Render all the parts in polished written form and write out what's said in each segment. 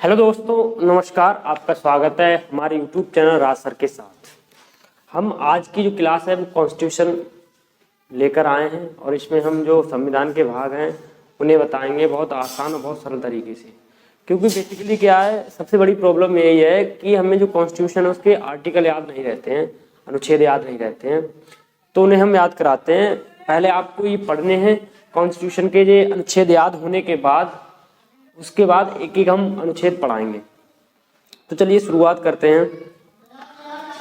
Hello दोस्तों, नमस्कार। आपका स्वागत है हमारे यूट्यूब चैनल राज सर के साथ। हम आज की जो क्लास है वो कॉन्स्टिट्यूशन लेकर आए हैं और इसमें हम जो संविधान के भाग हैं उन्हें बताएंगे बहुत आसान और बहुत सरल तरीके से। क्योंकि बेसिकली क्या है, सबसे बड़ी प्रॉब्लम यही है कि हमें जो कॉन्स्टिट्यूशन है उसके आर्टिकल याद नहीं रहते हैं, अनुच्छेद याद नहीं रहते हैं, तो उन्हें हम याद कराते हैं। पहले आपको ये पढ़ने हैं कॉन्स्टिट्यूशन के ये अनुच्छेद याद होने के बाद उसके बाद एक एक हम अनुच्छेद पढ़ाएंगे। तो चलिए शुरुआत करते हैं।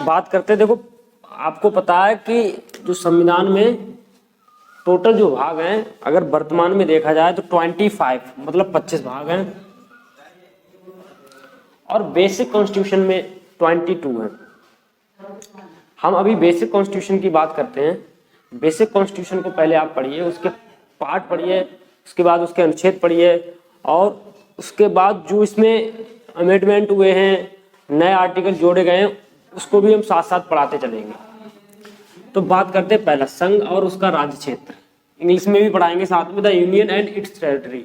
बात करते हैं, देखो आपको पता है कि जो संविधान में टोटल जो भाग हैं अगर वर्तमान में देखा जाए तो 25 मतलब 25 भाग हैं और बेसिक कॉन्स्टिट्यूशन में 22 है। हम अभी बेसिक कॉन्स्टिट्यूशन की बात करते हैं। बेसिक कॉन्स्टिट्यूशन को पहले आप पढ़िए, उसके पार्ट पढ़िए, उसके बाद उसके अनुच्छेद पढ़िए और उसके बाद जो इसमें अमेंडमेंट हुए हैं, नए आर्टिकल जोड़े गए हैं, उसको भी हम साथ साथ पढ़ाते चलेंगे। तो बात करते हैं पहला, संघ और उसका राज्य क्षेत्र। इंग्लिश में भी पढ़ाएंगे साथ में, the union and it's territory,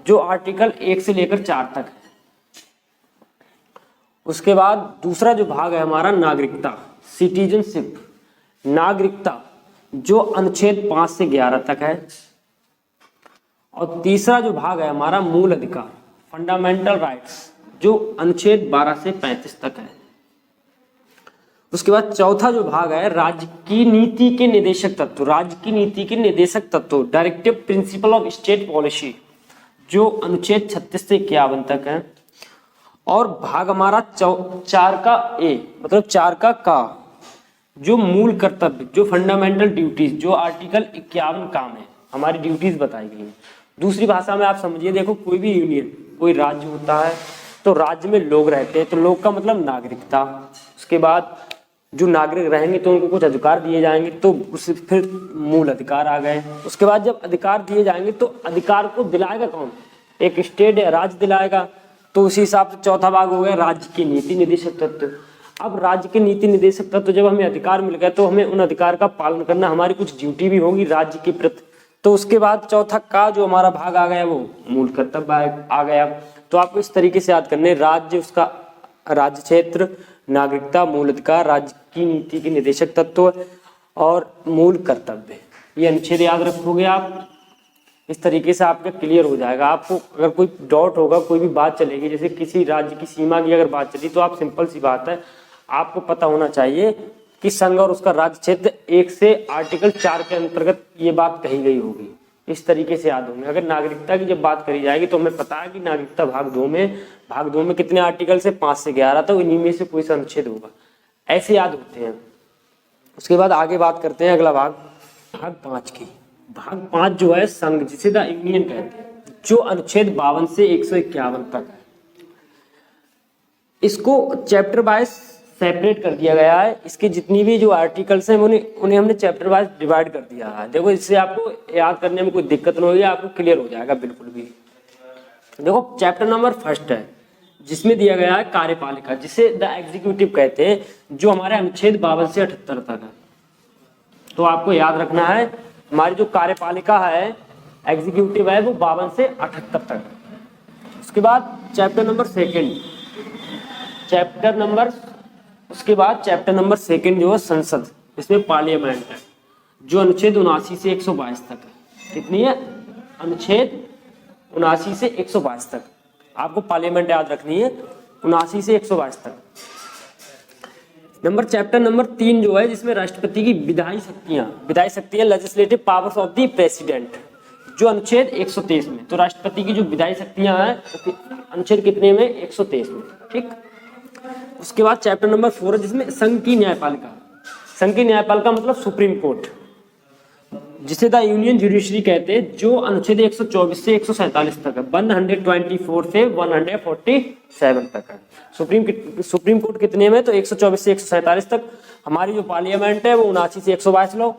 जो आर्टिकल 1 से लेकर 4 तक है। उसके बाद दूसरा जो भाग है हमारा नागरिकता, सिटीजनशिप, नागरिकता, जो अनुच्छेद 5 से 11 तक है। और तीसरा जो भाग है हमारा मूल अधिकार, फंडामेंटल राइट्स, जो अनुच्छेद 12 से 35 तक है। उसके बाद चौथा जो भाग है राज्य की नीति के निदेशक तत्व, राज्य की नीति के निदेशक तत्व, directive principle of state policy, जो अनुच्छेद 36 से 51 तक है। और भाग हमारा 4 का ए मतलब 4 का, जो मूल कर्तव्य, जो फंडामेंटल ड्यूटीज, जो आर्टिकल 51 काम है, हमारी ड्यूटीज बताई गई है। दूसरी भाषा में आप समझिए, देखो कोई भी यूनियन, कोई राज्य होता है तो राज्य में लोग रहते हैं, तो लोग का मतलब नागरिकता। उसके बाद जो नागरिक रहेंगे तो उनको कुछ अधिकार दिए जाएंगे, तो उससे फिर मूल अधिकार आ गए। उसके बाद जब अधिकार दिए जाएंगे तो अधिकार को दिलाएगा कौन? एक स्टेट या राज्य दिलाएगा। तो उसी हिसाब से चौथा भाग हो गया राज्य की नीति निदेशक तत्व। अब राज्य के नीति निदेशक तत्व जब हमें अधिकार मिल गए तो हमें उन अधिकार का पालन करना, हमारी कुछ ड्यूटी भी होगी राज्य के प्रति। तो उसके बाद चौथा का जो हमारा भाग आ गया वो मूल कर्तव्य आ गया। तो आपको इस तरीके से याद करने, राज्य, उसका राज्य क्षेत्र, नागरिकता, मूल अधिकार, राज्य की नीति के निदेशक तत्व और मूल कर्तव्य। ये अनुच्छेद याद रखोगे आप, इस तरीके से आपका क्लियर हो जाएगा। आपको अगर कोई डाउट होगा, कोई भी बात चलेगी, जैसे किसी राज्य की सीमा की अगर बात चली, तो आप सिंपल सी बात है, आपको पता होना चाहिए कि संघ और उसका राज्य क्षेत्र 1 से आर्टिकल 4 के अंतर्गत ये बात कही गई होगी। इस तरीके से याद होंगे। अगर नागरिकता की जब बात करी जाएगी तो हमें पता है कि नागरिकता भाग 2 में कितने आर्टिकल से 5 से 11, तो इन्हीं में से कोई सा अनुच्छेद होगा। ऐसे याद होते हैं। उसके बाद आगे बात करते हैं अगला भाग 5 की। भाग 5 जो है संघ, जिसे द यूनियन कहते हैं, जो अनुच्छेद 52 से 151 तक है। इसको चैप्टर वाइज सेपरेट कर दिया गया है। इसके जितनी भी जो आर्टिकल्स हैं उन्हें हमने चैप्टर वाइज डिवाइड कर दिया है। देखो, इससे आपको याद करने में कोई दिक्कत नहीं होगी, आपको क्लियर हो जाएगा बिल्कुल भी। देखो, चैप्टर नंबर 1 है जिसमें दिया गया है कार्यपालिका, जिसे द एग्जीक्यूटिव कहते हैं, जो हमारे अनुच्छेद 52 से 78 तक है। तो आपको याद रखना है, हमारी जो कार्यपालिका है, एग्जीक्यूटिव है, वो 52 से 78 तक है। उसके बाद चैप्टर नंबर 2 जो है संसद, इसमें पार्लियामेंट है, जो अनुच्छेद 79 से 122 तक है। कितनी है? अनुच्छेद 79 से 122 तक। आपको पार्लियामेंट याद रखनी है, 79 से 122 तक। चैप्टर नंबर 3 जो है, जिसमें राष्ट्रपति की विधायी शक्तियां, legislative powers of the president, जो अनुच्छेद 123 में। तो राष्ट्रपति की जो विधायी शक्तियां हैं अनुच्छेद कितने में? 123 में। ठीक। उसके बाद चैप्टर नंबर 4 है, जिसमें संघ की न्यायपालिका मतलब सुप्रीम कोर्ट, जिसे द यूनियन जुडिशरी कहते हैं, जो अनुच्छेद 124 से 147 तक है, 124 से 147 तक है। सुप्रीम कोर्ट कितने में? तो 124 से 147 तक। हमारी जो पार्लियामेंट है वो 79 से 122 लोग,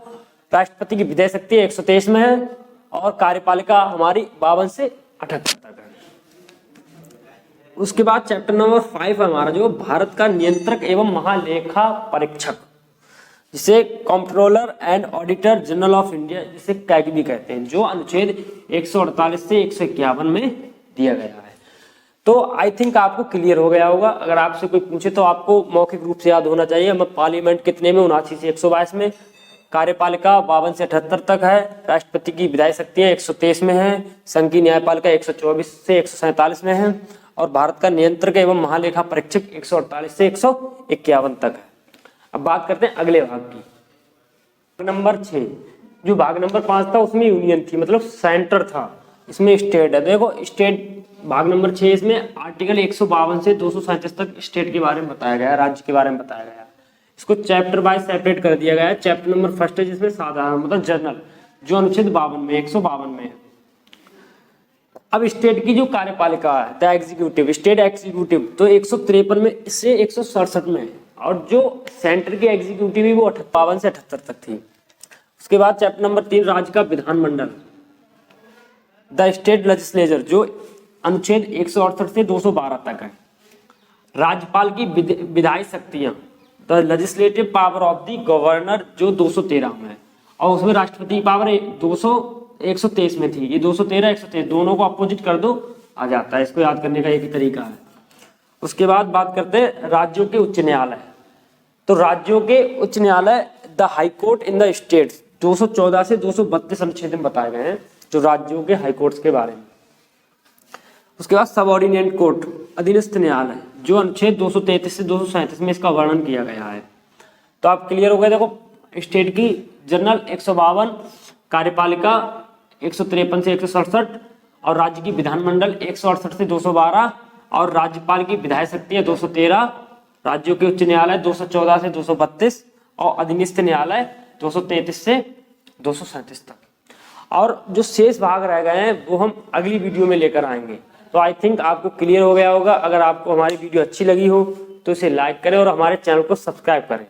राष्ट्रपति की विधायी शक्ति 123 में है और कार्यपालिका हमारी 52 से 78 तक है। उसके बाद चैप्टर नंबर 5 है हमारा, जो भारत का नियंत्रक एवं महालेखा परीक्षक, जिसे controller and auditor general of India, जिसे कैग भी कहते हैं, जो अनुच्छेद 148 से 151 में दिया गया है। तो आई थिंक आपको क्लियर हो गया होगा। अगर आपसे कोई पूछे तो आपको मौखिक रूप से याद होना चाहिए। हमें पार्लियामेंट कितने में, 79 से 122 में, कार्यपालिका 52 से 78 तक है, राष्ट्रपति की विधायी शक्तियां 123 में है, संघ की न्यायपालिका 124 से 147 में है, और भारत का नियंत्रक एवं महालेखा परीक्षक 148 से 151 तक है। अब बात करते हैं अगले भाग की। भाग नंबर 6, जो भाग नंबर 5 था उसमें यूनियन थी, मतलब सेंटर था, इसमें स्टेट है। देखो स्टेट भाग नंबर 6, इसमें आर्टिकल 152 से 237 तक स्टेट के बारे में बताया गया है, राज्य के बारे में बताया गया है। इसको चैप्टर वाइज सेपरेट कर दिया गया है। चैप्टर नंबर 1 है जिसमें साधारण मतलब जनरल, जो अनुच्छेद 52 में 152 में है। अब स्टेट की जो कार्यपालिका है, द एग्जीक्यूटिव, स्टेट एग्जीक्यूटिव, तो 153 में से 167 में है, और जो सेंटर की एग्जीक्यूटिव है वो 52 से 78 तक थी। उसके बाद चैप्टर नंबर 3, राज्य का विधानमंडल, द स्टेट लेजिस्लेचर, जो अनुच्छेद 168 से 212 तक है। राज्यपाल की विधायी शक्तियां, the legislative power of the governor, जो 213 में है, और उसमें राष्ट्रपति की पावर 123 में थी। ये 213 123 दोनों को अपोजिट कर दो, आ जाता है। इसको याद करने का एक ही तरीका है। उसके बाद बात करते हैं राज्यों के उच्च न्यायालय। तो राज्यों के उच्च न्यायालय, the high court in the states, 214 से 232 अनुच्छेद में बताए गए हैं जो राज्यों के हाई कोर्ट्स के बारे में। उसके बाद सबऑर्डिनेट कोर्ट, अधीनस्थ न्यायालय, जो अनुच्छेद 233 से 237 में इसका वर्णन किया गया है। तो आप क्लियर हो गए। देखो स्टेट की जनरल 152, कार्यपालिका 153 से 167, और राज्य की विधानमंडल 168 से 212, और राज्यपाल की विधायी शक्तियां 213, राज्यों के उच्च न्यायालय 214 से 232, और अधीनस्थ न्यायालय 233 से 237 तक। और जो शेष भाग रह गए हैं वो हम अगली वीडियो में लेकर आएंगे। तो आई थिंक आपको क्लियर हो गया होगा। अगर आपको हमारी वीडियो अच्छी लगी हो तो इसे लाइक करें और हमारे चैनल को सब्सक्राइब करें।